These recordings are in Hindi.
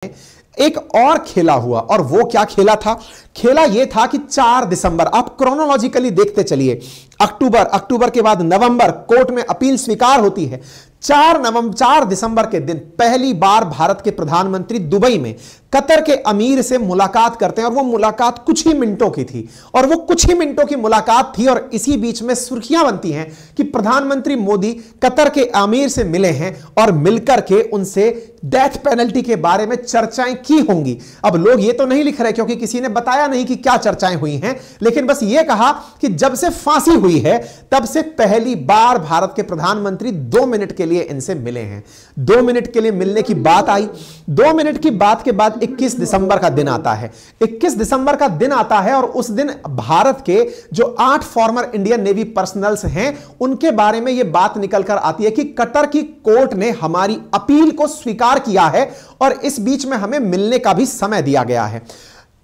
एक और खेला हुआ, और वो क्या खेला था? खेला यह था कि 4 दिसंबर, आप क्रोनोलॉजिकली देखते चलिए, अक्टूबर के बाद नवंबर, कोर्ट में अपील स्वीकार होती है। 4 दिसंबर के दिन पहली बार भारत के प्रधानमंत्री दुबई में कतर के अमीर से मुलाकात करते हैं, और वो मुलाकात कुछ ही मिनटों की थी, और वो कुछ ही मिनटों की मुलाकात थी, और इसी बीच में सुर्खियां बनती हैं कि प्रधानमंत्री मोदी कतर के अमीर से मिले हैं और मिलकर के उनसे डेथ पेनल्टी के बारे में चर्चाएं की होंगी। अब लोग ये तो नहीं लिख रहे क्योंकि किसी ने बताया नहीं कि क्या चर्चाएं हुई हैं, लेकिन बस ये कहा कि जब से फांसी हुई है तब से पहली बार भारत के प्रधानमंत्री 2 मिनट के लिए इनसे मिले हैं। 2 मिनट के लिए मिलने की बात आई। 2 मिनट की बात के बाद 21 दिसंबर का दिन आता है। 21 दिसंबर का दिन आता है और उस दिन भारत के जो 8 फॉर्मर इंडियन नेवी पर्सनल्स हैं उनके बारे में यह बात निकल कर आती है कि कतर की कोर्ट ने हमारी अपील को स्वीकार किया है और इस बीच में हमें मिलने का भी समय दिया गया है।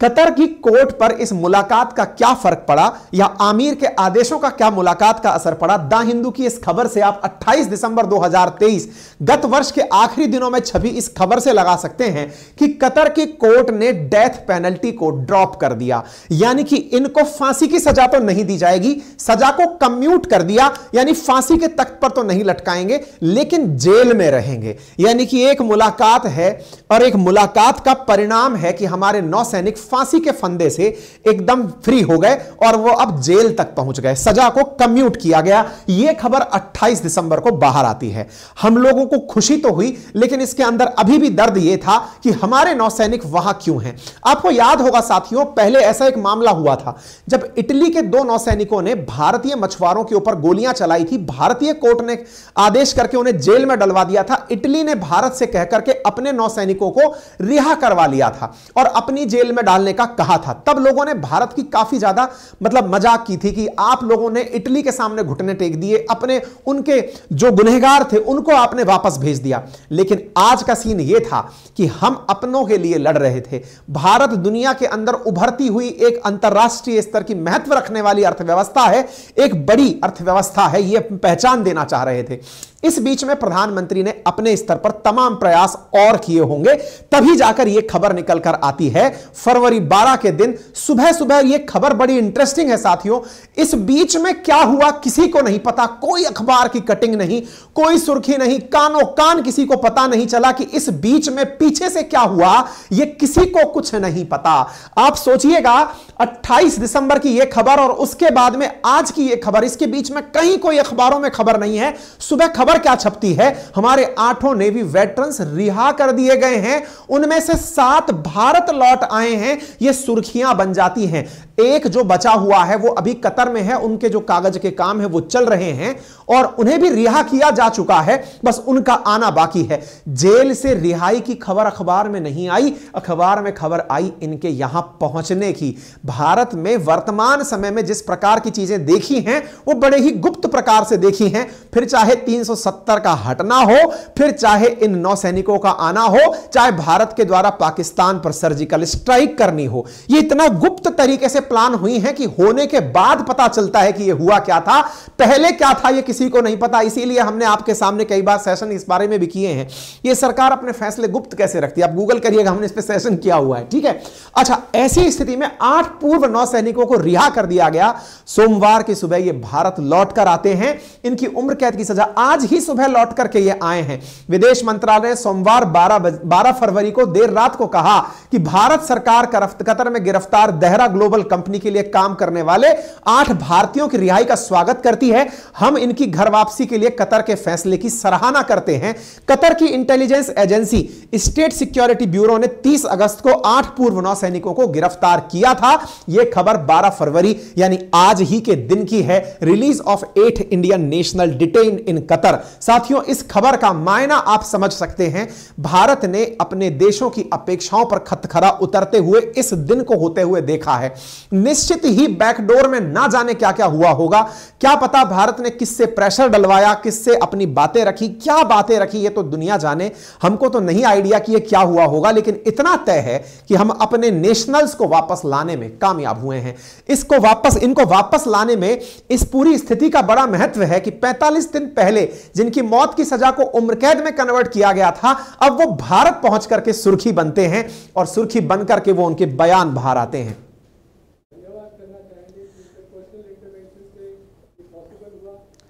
कतर की कोर्ट पर इस मुलाकात का क्या फर्क पड़ा, या आमिर के आदेशों का क्या मुलाकात का असर पड़ा? द हिंदू की इस खबर से आप 28 दिसंबर 2023 गत वर्ष के आखिरी दिनों में छपी इस खबर से लगा सकते हैं कि कतर की कोर्ट ने डेथ पेनल्टी को ड्रॉप कर दिया, यानी कि इनको फांसी की सजा तो नहीं दी जाएगी, सजा को कम्यूट कर दिया, यानी फांसी के तख्त पर तो नहीं लटकाएंगे लेकिन जेल में रहेंगे। यानी कि एक मुलाकात है और एक मुलाकात का परिणाम है कि हमारे नौसैनिक फांसी के फंदे से एकदम फ्री हो गए और वो अब जेल तक पहुंच गए, सजा को कम्यूट किया गया। यह खबर 28 दिसंबर को बाहर आती है। हम लोगों को खुशी तो हुई, लेकिन इसके अंदर अभी भी दर्द यह था कि हमारे नौसैनिक वहां क्यों हैं। आपको याद होगा साथियों, पहले ऐसा एक मामला हुआ था जब इटली के 2 नौसैनिकों ने भारतीय मछुआरों के ऊपर गोलियां चलाई थी। भारतीय कोर्ट ने आदेश करके उन्हें जेल में डलवा दिया था। इटली ने भारत से कहकर के अपने नौसैनिकों को रिहा करवा लिया था और अपनी जेल में डालने का कहा था। तब लोगों ने भारत की काफी ज्यादा मजाक की थी कि आप लोगों ने इटली के सामने घुटने टेक दिए, अपने उनके जो गुनहगार थे उनको आपने वापस भेज दिया। लेकिन आज का सीन यह था कि हम अपनों के लिए लड़ रहे थे। भारत दुनिया के अंदर उभरती हुई एक अंतरराष्ट्रीय स्तर की महत्व रखने वाली अर्थव्यवस्था है, एक बड़ी अर्थव्यवस्था है, यह पहचान देना चाह रहे थे। इस बीच में प्रधानमंत्री ने अपने स्तर पर तमाम प्रयास और किए होंगे, तभी जाकर यह खबर निकल कर आती है फरवरी 12 के दिन सुबह सुबह। यह खबर बड़ी इंटरेस्टिंग है साथियों। इस बीच में क्या हुआ किसी को नहीं पता, कोई अखबार की कटिंग नहीं, कोई सुर्खी नहीं, कानो कान किसी को पता नहीं चला कि इस बीच में पीछे से क्या हुआ, यह किसी को कुछ नहीं पता। आप सोचिएगा 28 दिसंबर की यह खबर और उसके बाद में आज की यह खबर, इसके बीच में कहीं कोई अखबारों में खबर नहीं है। सुबह खबर क्या छपती है? हमारे 8 नेवी वेटरन्स रिहा कर दिए गए हैं, उनमें से 7 भारत लौट आए हैं। ये सुर्खियां बन जाती हैं। एक जो बचा हुआ है वो अभी कतर में है, उनके जो कागज के काम है वो चल रहे हैं और उन्हें भी रिहा किया जा चुका है, बस उनका आना बाकी है। जेल से रिहाई की खबर अखबार में नहीं आई, अखबार में खबर आई इनके यहां पहुंचने की। भारत में वर्तमान समय में जिस प्रकार की चीजें देखी हैं वो बड़े ही गुप्त प्रकार से देखी हैं। फिर चाहे 370 का हटना हो, फिर चाहे इन नौसैनिकों का आना हो, चाहे भारत के द्वारा पाकिस्तान पर सर्जिकल स्ट्राइक करनी हो, ये इतना गुप्त तरीके से प्लान हुई है कि होने के बाद पता चलता है कि यह हुआ क्या था, पहले क्या था यह किसी को नहीं पता। इसीलिए हमने आपके सामने कई बार सेशन इस बारे में भी किए हैं। यह सरकार अपने फैसले गुप्त कैसे रखती है, आप गूगल करिएगा, हमने इस पे सेशन किया हुआ है, ठीक है। अच्छा, ऐसी स्थिति में 8 पूर्व नौसैनिकों को रिहा कर दिया गया। सोमवार की सुबह ये भारत लौट कर आते हैं। इनकी उम्र कैद की सजा आज ही सुबह लौट करके ये आए हैं। विदेश मंत्रालय ने सोमवार 12 फरवरी को देर रात को कहा कि भारत सरकार कतर में गिरफ्तार देहरा ग्लोबल कंपनी के लिए काम करने वाले 8 भारतीयों की रिहाई का स्वागत करती है। हम इनकी घर वापसी के लिए कतर के फैसले की सराहना करते हैं। कतर की intelligence agency state security bureau ने 30 अगस्त को 8 पूर्व नौसैनिकों को गिरफ्तार किया था। यह खबर 12 फरवरी यानी आज ही के दिन की है। Release of 8 Indian national detain in Qatar. साथियों, इस खबर का मायना आप समझ सकते हैं। भारत ने अपने देशों की अपेक्षाओं पर खतखरा उतरते हुए इस दिन को होते हुए देखा है। निश्चित ही बैकडोर में ना जाने क्या क्या हुआ होगा, क्या पता भारत ने किससे प्रेशर डलवाया, किससे अपनी बातें रखी, क्या बातें रखी ये तो दुनिया जाने, हमको तो नहीं आइडिया कि ये क्या हुआ होगा, लेकिन इतना तय है कि हम अपने नेशनल्स को वापस लाने में कामयाब हुए हैं। इनको वापस लाने में इस पूरी स्थिति का बड़ा महत्व है कि 45 दिन पहले जिनकी मौत की सजा को उम्र कैद में कन्वर्ट किया गया था, अब वो भारत पहुंच करके सुर्खी बनते हैं और सुर्खी बन करके वो उनके बयान बाहर आते हैं।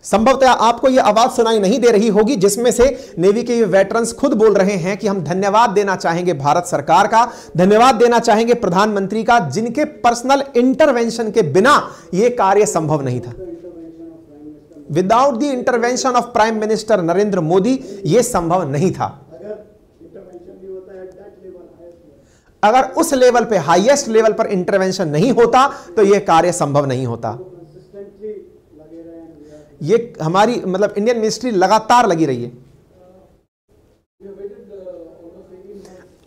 संभवतः आपको यह आवाज सुनाई नहीं दे रही होगी जिसमें से नेवी के ये वेटरन्स खुद बोल रहे हैं कि हम धन्यवाद देना चाहेंगे भारत सरकार का, धन्यवाद देना चाहेंगे प्रधानमंत्री का, जिनके पर्सनल इंटरवेंशन के बिना यह कार्य संभव नहीं था। Without the intervention of prime minister Narendra Modi यह संभव नहीं था। अगर उस लेवल पे, हाईएस्ट लेवल पर इंटरवेंशन नहीं होता तो यह कार्य संभव नहीं होता। ये हमारी मतलब इंडियन मिनिस्ट्री लगातार लगी रही है।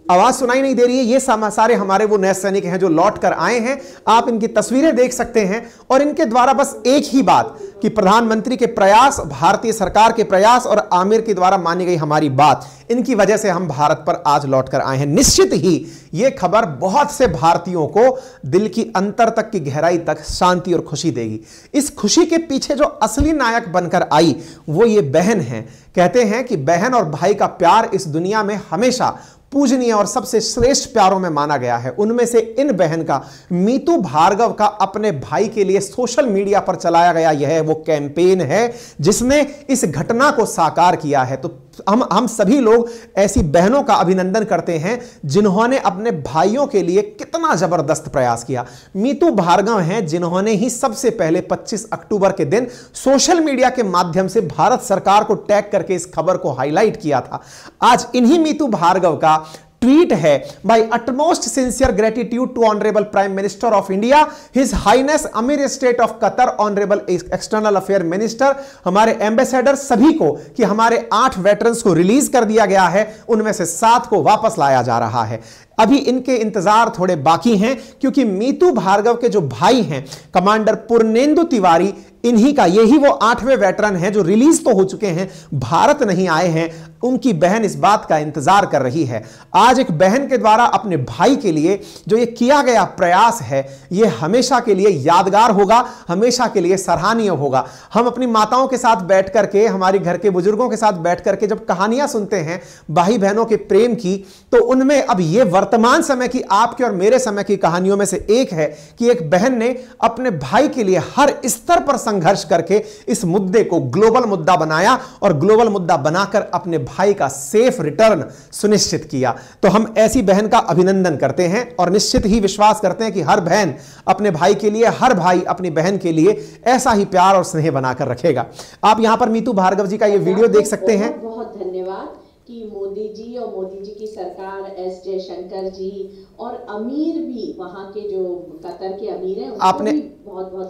आवाज सुनाई नहीं दे रही है। ये सारे हमारे वो नए सैनिक हैं जो लौट कर आए हैं। आप इनकी तस्वीरें देख सकते हैं और इनके द्वारा बस एक ही बात कि प्रधानमंत्री के प्रयास, भारतीय सरकार के प्रयास और आमिर के द्वारा मानी गई हमारी बात, इनकी वजह से हम भारत पर आज लौट कर आए हैं। निश्चित ही यह खबर बहुत से भारतीयों को दिल की अंतर तक की गहराई तक शांति और खुशी देगी। इस खुशी के पीछे जो असली नायक बनकर आई वो ये बहन है। कहते हैं कि बहन और भाई का प्यार इस दुनिया में हमेशा पूजनीय और सबसे श्रेष्ठ प्यारों में माना गया है। उनमें से इन बहन का, मीतू भार्गव का, अपने भाई के लिए सोशल मीडिया पर चलाया गया यह वो कैंपेन है जिसने इस घटना को साकार किया है। तो हम सभी लोग ऐसी बहनों का अभिनंदन करते हैं जिन्होंने अपने भाइयों के लिए कितना जबरदस्त प्रयास किया। मीतू भार्गव हैं जिन्होंने ही सबसे पहले 25 अक्टूबर के दिन सोशल मीडिया के माध्यम से भारत सरकार को टैग करके इस खबर को हाईलाइट किया था। आज इन्हीं मीतू भार्गव का ट्वीट है, by utmost sincere gratitude to honourable prime minister of India, his highness amir state of Qatar, honourable external affair minister, हमारे एम्बेसडर सभी को, कि हमारे 8 वेटरन्स को रिलीज कर दिया गया है, उनमें से 7 को वापस लाया जा रहा है। अभी इनके इंतजार थोड़े बाकी हैं क्योंकि मीतू भार्गव के जो भाई हैं कमांडर पूर्णेंदु तिवारी, इन्हीं का, यही वो 8वें वेटरन हैं जो रिलीज तो हो चुके हैं, भारत नहीं आए हैं। उनकी बहन इस बात का इंतजार कर रही है। आज एक बहन के द्वारा अपने भाई के लिए जो ये किया गया प्रयास है, ये हमेशा के लिए यादगार होगा, हमेशा के लिए सराहनीय होगा। हम अपनी माताओं के साथ बैठ करके, हमारी घर के बुजुर्गों के साथ बैठ करके जब कहानियां सुनते हैं भाई बहनों के प्रेम की, तो उनमें अब ये वर्तमान समय की, आपके और मेरे समय की कहानियों में से एक है कि एक बहन ने अपने भाई के लिए हर स्तर पर संघर्ष करके इस मुद्दे को ग्लोबल मुद्दा बनाया और ग्लोबल मुद्दा बनाकर अपने भाई का सेफ रिटर्न सुनिश्चित किया। तो हम ऐसी बहन का अभिनंदन करते हैं और निश्चित ही विश्वास करते हैं कि हर बहन अपने भाई के लिए, हर भाई अपनी बहन के लिए ऐसा ही प्यार और स्नेह बनाकर रखेगा। आप यहां पर मीतू भार्गव जी का ये वीडियो देख सकते हैं। बहुत धन्यवाद कि मोदी जी और मोदी जी की सरकार, एस जयशंकर जी और अमीर भी, वहां के जो कतर के अमीर हैं,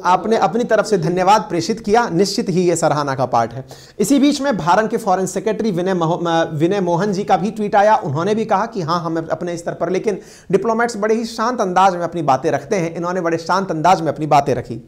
आपने अपनी तरफ से धन्यवाद प्रेषित किया। निश्चित ही यह सराहना का पार्ट है। इसी बीच में भारत के फॉरेन सेक्रेटरी विनय मोहन जी का भी ट्वीट आया। उन्होंने भी कहा कि हाँ, हम अपने स्तर पर, लेकिन डिप्लोमेट्स बड़े ही शांत अंदाज में अपनी बातें रखते हैं, इन्होंने बड़े शांत अंदाज में अपनी बातें रखी।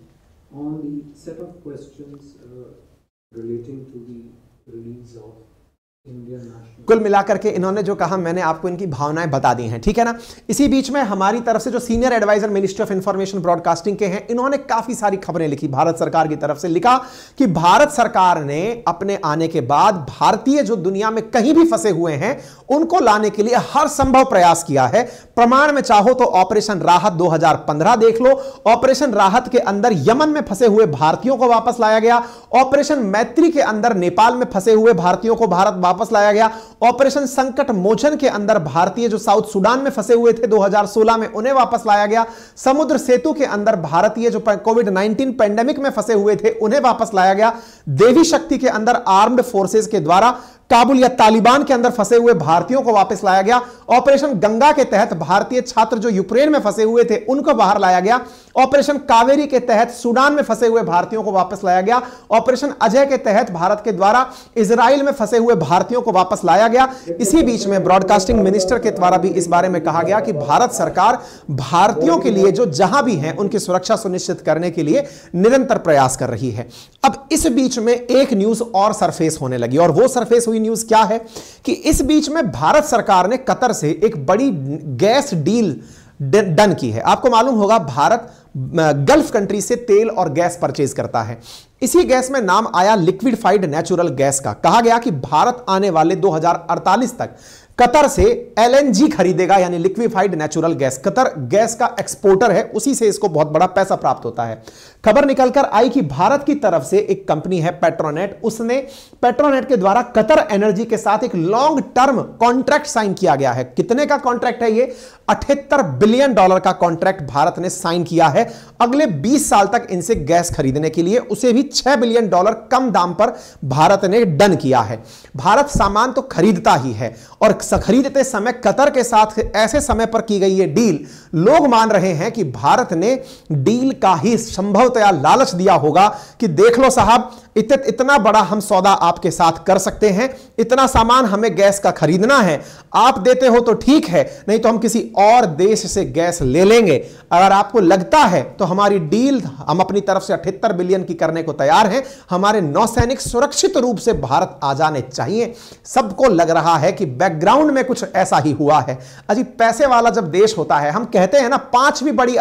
कुल मिलाकर के इन्होंने जो कहा, मैंने आपको इनकी भावनाएं बता दी हैं, ठीक है ना। इसी बीच में हमारी तरफ से जो senior advisor ministry of information broadcasting के हैं, इन्होंने काफी सारी खबरें लिखी भारत सरकार की तरफ से। लिखा कि भारत सरकार ने अपने आने के बाद भारतीय जो दुनिया में कहीं भी फंसे हुए हैं उनको लाने के लिए हर संभव प्रयास किया है। प्रमाण में चाहो तो ऑपरेशन राहत 2015 देख लो। ऑपरेशन राहत के अंदर यमन में फंसे हुए भारतीयों को वापस लाया गया। ऑपरेशन मैत्री के अंदर नेपाल में फंसे हुए भारतीयों को भारत वापस लाया गया। ऑपरेशन संकट मोचन के अंदर भारतीय जो साउथ सूडान में फंसे हुए थे 2016 में, उन्हें वापस लाया गया। समुद्र सेतु के अंदर भारतीय जो कोविड-19 पेंडेमिक में फंसे हुए थे उन्हें वापस लाया गया। देवी शक्ति के अंदर आर्म्ड फोर्सेस के द्वारा काबुल या तालिबान के अंदर फंसे हुए भारतीयों को वापस लाया गया। ऑपरेशन गंगा के तहत भारतीय छात्र जो यूक्रेन में फंसे हुए थे उनको बाहर लाया गया। ऑपरेशन कावेरी के तहत सूडान में फंसे हुए भारतीयों को वापस लाया गया। ऑपरेशन अजय के तहत भारत के द्वारा इजराइल में फंसे हुए भारतीय भारतीयों को वापस लाया गया। इसी बीच में ब्रॉडकास्टिंग मिनिस्टर के द्वारा भी इस बारे में कहा गया कि भारत सरकार भारतीयों के लिए जो जहां भी हैं उनकी सुरक्षा सुनिश्चित करने के लिए निरंतर प्रयास कर रही है। अब इस बीच में एक न्यूज और सरफेस होने लगी, और वो सरफेस हुई न्यूज क्या है कि इस बीच में भारत सरकार ने कतर से एक बड़ी गैस डील डन की है। आपको मालूम होगा भारत गल्फ कंट्री से तेल और गैस परचेज करता है। इसी गैस में नाम आया लिक्विफाइड नेचुरल गैस का। कहा गया कि भारत आने वाले 2048 तक कतर से एलएनजी खरीदेगा, यानी liquefied natural gas. Qatar gas का एक्सपोर्टर है, उसी से इसको बहुत बड़ा पैसा प्राप्त होता है। खबर निकलकर आई कि भारत की तरफ से एक कंपनी है पेट्रोनेट, उसने पेट्रोनेट के द्वारा कतर एनर्जी के साथ एक लॉन्ग टर्म कॉन्ट्रैक्ट साइन किया गया है। कितने का कॉन्ट्रैक्ट है ये? $78 बिलियन का कॉन्ट्रैक्ट भारत ने साइन किया है अगले 20 साल तक इनसे गैस खरीदने के लिए। उसे भी $6 बिलियन कम दाम पर भारत ने डन किया है। भारत सामान तो खरीदता ही है, और खरीदते समय कतर के साथ ऐसे समय पर की गई ये डील, लोग मान रहे हैं कि भारत ने डील का ही संभवतया लालच दिया होगा कि देख लो साहब, इतना बड़ा हम सौदा आपके साथ कर सकते हैं, इतना सामान हमें गैस का खरीदना है, आप देते हो तो ठीक है, नहीं तो हम किसी और देश से गैस ले लेंगे। अगर आपको लगता है तो हमारी डील हम अपनी तरफ से 78 बिलियन की करने को तैयार हैं। हमारे नौसैनिक सुरक्षित रूप से भारत आ जाने चाहिए। सबको लग रहा है कि बैकग्राउंड में कुछ ऐसा ही हुआ है। अजी पैसे वाला जब देश होता है, हम कहते हैं ना पांचवी बड़ी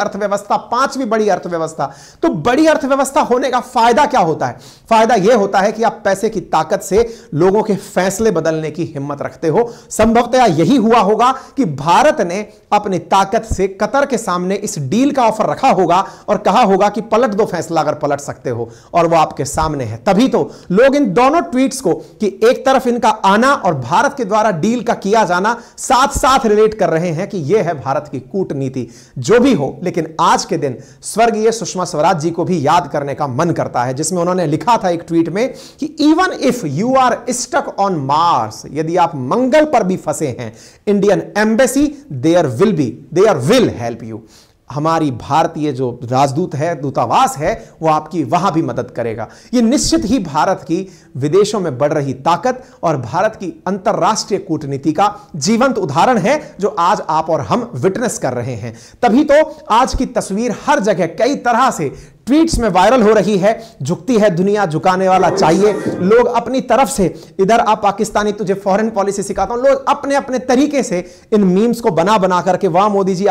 अर्थव्यवस्था, तो बड़ी अर्थव्यवस्था होने का फायदा क्या होता है? फायदा यह होता है कि आप पैसे की ताकत से लोगों के फैसले बदलने की हिम्मत रखते हो। संभवतः यही हुआ होगा कि भारत ने अपनी ताकत से कतर के सामने इस डील का ऑफर रखा होगा और कहा होगा कि पलट दो फैसला अगर पलट सकते हो, और वो आपके सामने है। तभी तो लोग इन दोनों ट्वीट्स को, कि एक तरफ इनका आना और भारत के द्वारा डील का किया जाना, साथ साथ रिलेट कर रहे हैं कि यह है भारत की कूटनीति। जो भी हो, लेकिन आज के दिन स्वर्गीय सुषमा स्वराज जी को भी याद करने का मन करता है, जिसमें उन्होंने लिखा था एक ट्वीट में कि even if you are stuck on Mars, यदि आप मंगल पर भी फंसे हैं, Indian embassy there will help you. हमारी भारतीय जो राजदूत है, दूतावास है, वो आपकी वहां भी मदद करेगा। ये निश्चित ही भारत की विदेशों में बढ़ रही ताकत और भारत की अंतरराष्ट्रीय कूटनीति का जीवंत उदाहरण है, जो आज आप और हम विटनेस कर रहे हैं। तभी तो आज की तस्वीर हर जगह कई तरह से ट्वीट्स में वायरल हो रही है। झुकती है दुनिया, झुकाने वाला चाहिए। लोग अपनी तरफ से, इधर आप पाकिस्तानी तुझे फॉरेन पॉलिसी सिखाता हूं, लोग अपने अपने तरीके से इन मीम्स को बना बना करके, वाह मोदी जी